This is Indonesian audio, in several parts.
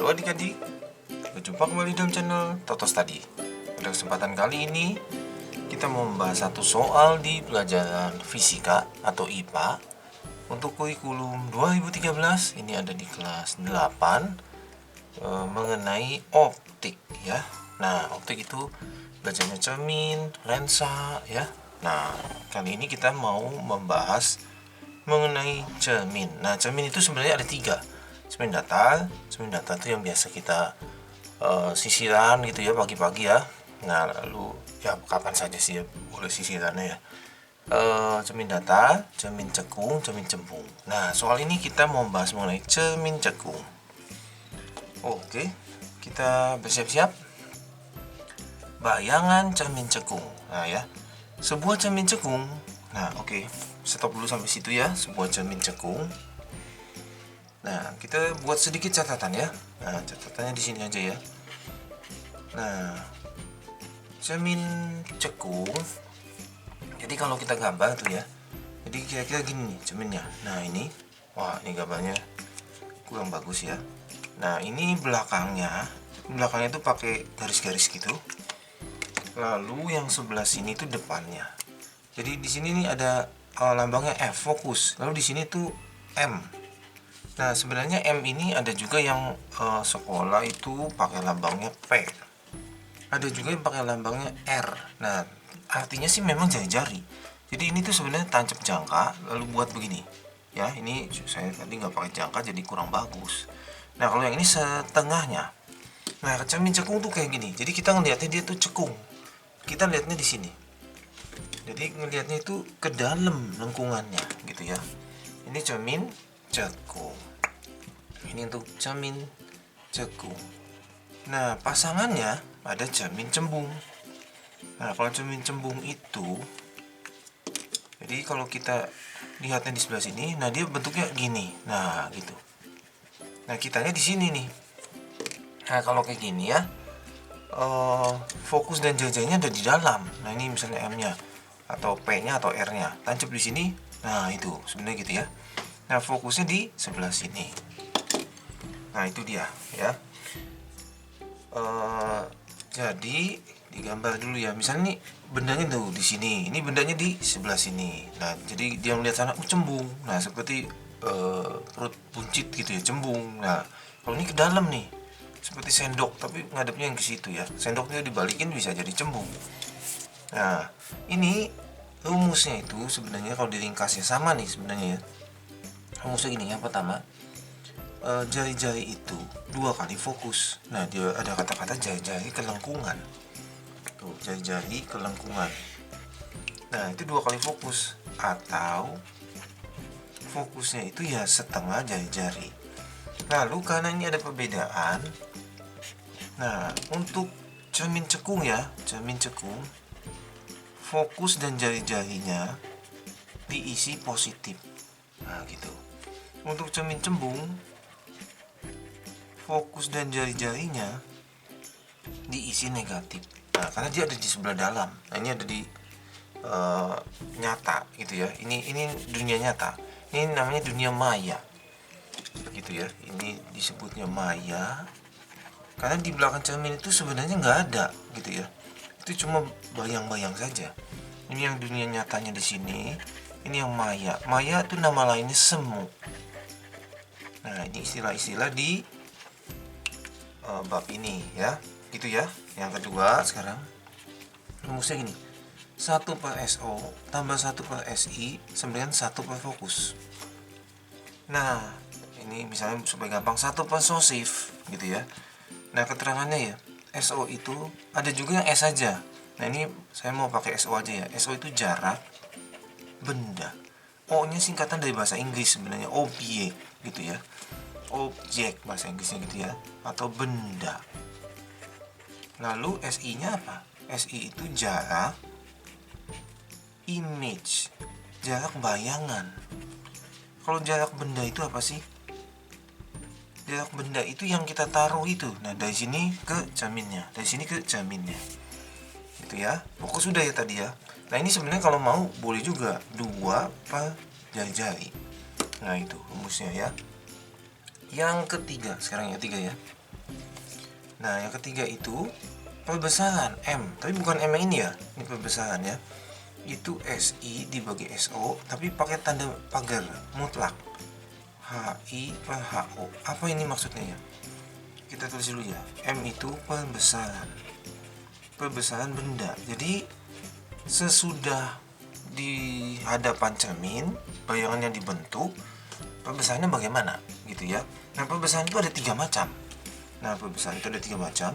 Halo adik-adik, berjumpa kembali dalam channel Toto Study. Pada kesempatan kali ini, kita mau membahas satu soal di pelajaran fisika atau IPA untuk kurikulum 2013. Ini ada di kelas 8 mengenai optik ya. Nah, optik itu belajarnya cermin, lensa ya. Nah, kali ini kita mau membahas mengenai cermin. Nah, cermin itu sebenarnya ada 3. Cermin datar itu yang biasa kita sisiran gitu ya pagi-pagi ya. Nah, lalu ya kapan saja sih ya boleh sisirannya ya. Cermin datar, cermin cekung, cermin cembung. Nah, soal ini kita mau membahas mengenai cermin cekung. Oke, kita bersiap-siap. Bayangan cermin cekung. Nah ya, sebuah cermin cekung. Nah, oke. Stop dulu sampai situ ya, sebuah cermin cekung. Nah, kita buat sedikit catatan ya. Nah, catatannya di sini aja ya. Nah, cermin cekung. Jadi kalau kita gambar tuh ya. Jadi kira-kira gini nih cerminnya. Nah, ini. Wah, ini gambarnya kurang bagus ya. Nah, ini belakangnya tuh pakai garis-garis gitu. Lalu yang sebelah sini tuh depannya. Jadi di sini nih ada lambangnya F, fokus. Lalu di sini tuh M. Nah, sebenarnya M ini ada juga yang sekolah itu pakai lambangnya P. Ada juga yang pakai lambangnya R. Nah, artinya sih memang jari-jari. Jadi ini tuh sebenarnya tancap jangka lalu buat begini. Ya, ini saya tadi nggak pakai jangka jadi kurang bagus. Nah, kalau yang ini setengahnya. Nah, cermin cekung tuh kayak gini. Jadi kita ngelihatnya dia tuh cekung. Kita lihatnya di sini. Jadi ngelihatnya itu ke dalam lengkungannya gitu ya. Ini cermin cekung. Ini untuk cermin cekung. Nah, pasangannya ada cermin cembung. Nah, kalau cermin cembung itu, jadi kalau kita lihatnya di sebelah sini, nah dia bentuknya gini. Nah, gitu. Nah, kitanya di sini nih. Nah, kalau kayak gini ya, fokus dan jari-jarinya ada di dalam. Nah, ini misalnya M-nya atau P-nya atau R-nya tancap di sini. Nah, itu sebenarnya gitu ya. Nah, fokusnya di sebelah sini. Nah, itu dia ya. Jadi digambar dulu ya. Misalnya nih bendanya tuh di sini. Ini bendanya di sebelah sini. Nah, jadi dia melihat sana, cembung. Nah, seperti perut buncit gitu ya, cembung. Nah, kalau ini ke dalam nih. Seperti sendok, tapi ngadepnya yang ke situ ya. Sendoknya dibalikin bisa jadi cembung. Nah, ini rumusnya itu sebenarnya kalau diringkas ya sama nih sebenarnya ya. Rumusnya gini, yang pertama jari-jari itu 2 kali fokus. Nah, dia ada kata-kata jari-jari kelengkungan. Tuh, jari-jari kelengkungan. Nah, itu 2 kali fokus. Atau fokusnya itu ya setengah jari-jari. Lalu karena ini ada perbedaan. Nah, untuk cermin cekung ya, cermin cekung, fokus dan jari-jarinya diisi positif. Nah, gitu. Untuk cermin cembung, fokus dan jari-jarinya diisi negatif. Nah, karena dia ada di sebelah dalam. Nah, ini ada di nyata gitu ya. Ini dunia nyata. Ini namanya dunia maya. Gitu ya. Ini disebutnya maya. Karena di belakang cermin itu sebenarnya nggak ada gitu ya. Itu cuma bayang-bayang saja. Ini yang dunia nyatanya di sini. Ini yang maya. Maya itu nama lainnya semu. Nah, ini istilah-istilah di bab ini ya. Gitu ya. Yang kedua sekarang rumusnya gini. 1 per SO tambah 1 per SI sama dengan 1 per fokus. Nah, ini misalnya supaya gampang 1 per sosif gitu ya. Nah, keterangannya ya, SO itu ada juga yang S saja. Nah, ini saya mau pakai SO aja ya. SO itu jarak benda. O-nya singkatan dari bahasa Inggris sebenarnya, objek gitu ya. Objek bahasa Inggrisnya gitu ya, atau benda. Lalu SI-nya apa? SI itu jarak image, jarak bayangan. Kalau jarak benda itu apa sih? Jarak benda itu yang kita taruh itu. Nah, dari sini ke cerminnya, dari sini ke cerminnya. Gitu ya. Fokus sudah ya tadi ya. Nah, ini sebenarnya kalau mau boleh juga 2 per jari-jari. Nah, itu rumusnya ya. Yang ketiga, sekarang yang ketiga ya. Nah, yang ketiga itu perbesaran M, tapi bukan M yang ini ya, ini perbesaran ya. Itu SI dibagi SO, tapi pakai tanda pagar mutlak. HI per HO. Apa ini maksudnya ya? Kita tulis dulu ya. M itu perbesaran. Perbesaran benda. Jadi sesudah di hadapan cermin, bayangan yang dibentuk, perbesarannya bagaimana gitu ya. Nah, perbesaran itu ada 3 macam. Nah, perbesaran itu ada 3 macam.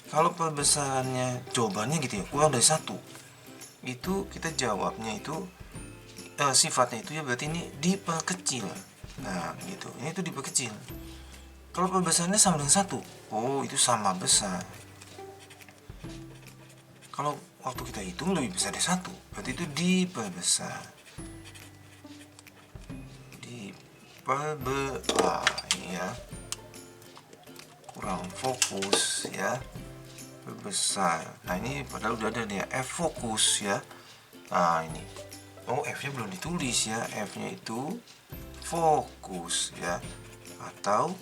Kalau perbesarannya jawabannya gitu ya, kurang dari 1, itu kita jawabnya itu sifatnya itu ya berarti ini diperkecil. Nah, gitu. Ini tuh diperkecil. Kalau perbesarannya sama dengan 1, oh itu sama besar. Kalau waktu kita hitung lebih besar dari 1, berarti itu diperbesar. Ini ya. Kurang fokus ya. Besar. Nah, ini padahal udah ada nih ya, F fokus ya. Nah, ini. Oh, F-nya belum ditulis ya. F-nya itu fokus ya. Atau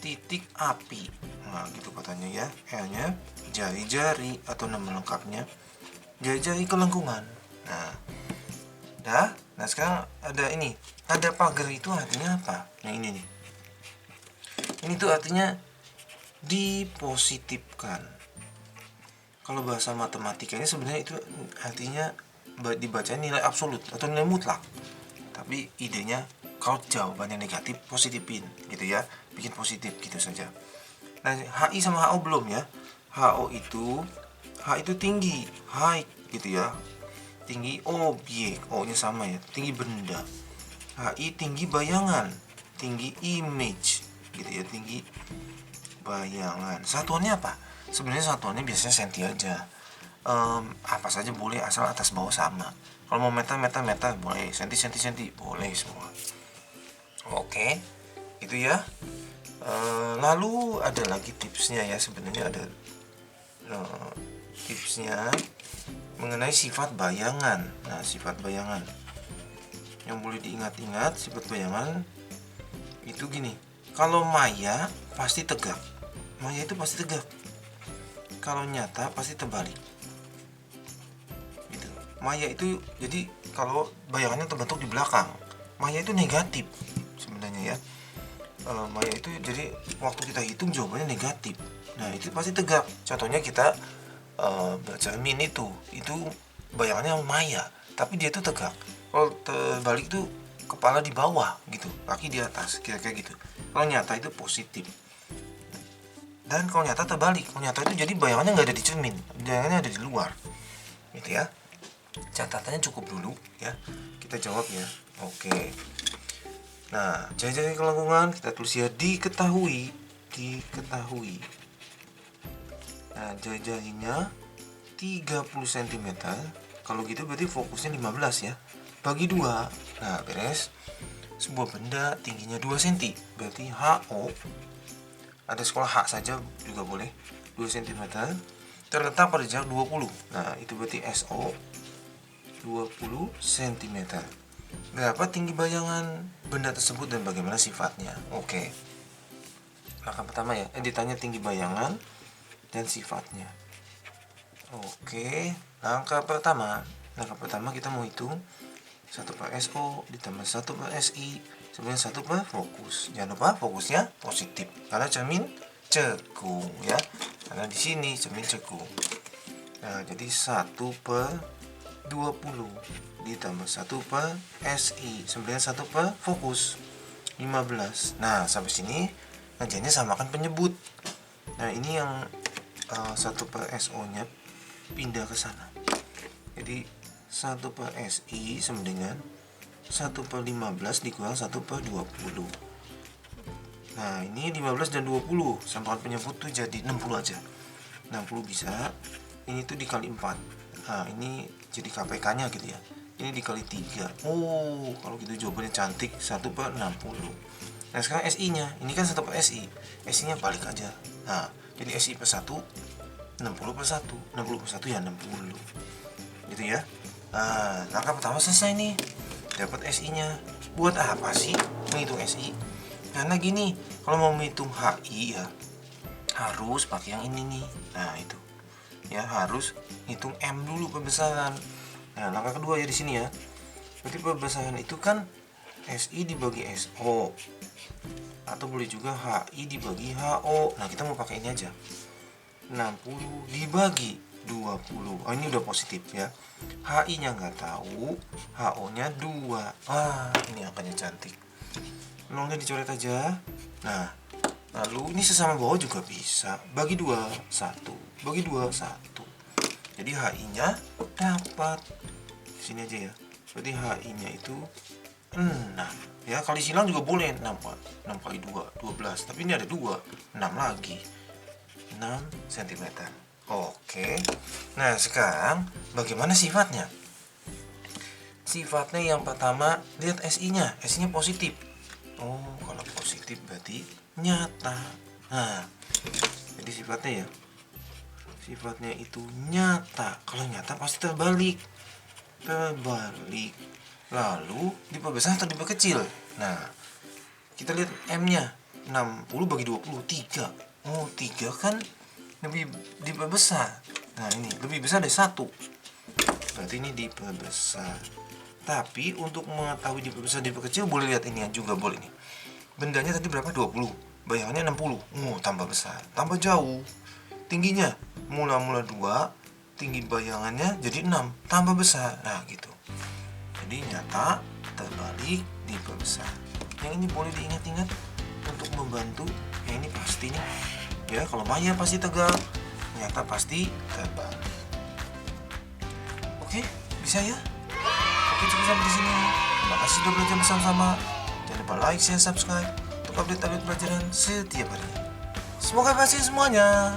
titik api. Nah, gitu katanya ya. L-nya jari-jari atau nama lengkapnya jari-jari kelengkungan. Nah, dah. Nah, sekarang ada ini. Ada pagar itu artinya apa? Nah, ini nih. Ini tuh artinya dipositifkan. Kalau bahasa matematikanya sebenarnya itu artinya dibaca nilai absolut atau nilai mutlak. Tapi idenya kalau jawabannya negatif, positifin gitu ya. Bikin positif gitu saja. Nah, HI sama HO belum ya. HO itu H itu tinggi, height gitu ya. Tinggi objek, O-nya sama ya, tinggi benda. HI tinggi bayangan, tinggi image gitu ya, tinggi bayangan. Satuannya apa? Sebenarnya satuannya biasanya senti aja. Apa saja boleh asal atas bawah sama. Kalau mau meter boleh, senti boleh semua. Oke, itu ya. Lalu ada lagi tipsnya ya, sebenarnya ada tipsnya mengenai sifat bayangan. Nah, sifat bayangan yang boleh diingat-ingat, sifat bayangan itu gini. Kalau maya pasti tegak. Maya itu pasti tegak. Kalau nyata pasti terbalik. Gitu. Maya itu jadi kalau bayangannya terbentuk di belakang, maya itu negatif sebenarnya ya. Maya itu jadi waktu kita hitung jawabannya negatif. Nah, itu pasti tegak. Contohnya kita bercermin itu bayangannya maya, tapi dia itu tegak. Kalau terbalik itu kepala di bawah gitu, kaki di atas, kira-kira gitu. Kalau nyata itu positif. Dan kalau nyata terbalik, kalau nyata itu jadi bayangannya nggak ada di cermin, bayangannya ada di luar, gitu ya. Catatannya cukup dulu ya. Kita jawab ya. Oke. Nah, jari-jari kelengkungan kita tulis ya, diketahui. Nah, jari-jarinya 30 cm. Kalau gitu berarti fokusnya 15 ya. Bagi 2. Nah, beres. Sebuah benda tingginya 2 cm. Berarti HO, ada sekolah H saja juga boleh, 2 cm. Terletak pada jarak 20. Nah, itu berarti SO 20 cm. Berapa tinggi bayangan benda tersebut dan bagaimana sifatnya? Oke. Langkah pertama ya, ditanya tinggi bayangan dan sifatnya. Oke, langkah pertama kita mau hitung 1 per SO ditambah 1 per SI sebenarnya 1 per fokus. Jangan lupa fokusnya positif karena cermin cekung ya. Karena di sini cermin cekung. Nah, jadi 1 per 20 ditambah 1 per SI sebenarnya 1 per fokus 15. Nah, sampai sini ngerjainnya samakan penyebut. Nah, ini yang 1 per SO nya pindah ke sana. Jadi 1 per SI sama dengan 1 per 15 dikurang 1 per 20. Nah, ini 15 dan 20 samakan penyebut tuh jadi 60 aja. 60 bisa. Ini tuh dikali 4. Nah, ini jadi KPK nya gitu ya. Ini dikali 3. Oh, kalau gitu jawabannya cantik, 1 per 60. Nah, sekarang SI nya, ini kan 1 per SI. SI nya balik aja. Nah, jadi SI per 1 60 per 1 60 per 1 ya 60 gitu ya. Nah, langkah pertama selesai nih, dapat SI nya. Buat apa sih menghitung SI? Karena gini, kalau mau menghitung HI ya, harus pakai yang ini nih. Nah itu ya, harus hitung M dulu pembesaran. Nah langkah kedua ya di sini ya. Berarti pembesaran itu kan SI dibagi SO, atau boleh juga HI dibagi HO. Nah kita mau pakai ini aja, 60 dibagi 20. Oh ini udah positif ya. HI nya nggak tahu, HO nya 2. Ah ini angkanya cantik. Nolnya dicoret aja. Nah lalu ini sesama bawah juga bisa, bagi 2 1, bagi 2 1. Jadi HI nya dapat sini aja ya. Berarti HI nya itu 6 ya, kali silang juga boleh. 6 kali 2 12, tapi ini ada 2 6 lagi, 6 cm. Oke. Nah sekarang bagaimana sifatnya? Sifatnya yang pertama, lihat SI nya. SI nya positif. Oh kalau positif berarti nyata. Nah jadi sifatnya ya, sifatnya itu nyata. Kalau nyata pasti terbalik. Lalu diperbesar atau diperkecil. Nah kita lihat M nya, 60 bagi 20 3. Oh 3 kan lebih diperbesar. Nah ini lebih besar dari 1, berarti ini diperbesar. Tapi untuk mengetahui diperbesar diperkecil boleh lihat ini juga boleh nih. Bendanya tadi berapa? 20, bayangannya 60. Oh tambah besar, tambah jauh. Tingginya mula-mula 2, tinggi bayangannya jadi 6, tambah besar. Nah gitu. Jadi nyata, terbalik, diperbesar. Yang ini boleh diingat-ingat untuk membantu. Yang ini pasti nih ya, kalau maya pasti tegal, nyata pasti terbalik. Oke, bisa ya? Oke, cukup sampai di sini. Terima kasih sudah belajar bersama-sama. Jangan lupa like, share, subscribe untuk update-update pelajaran setiap hari. Semoga berhasil semuanya.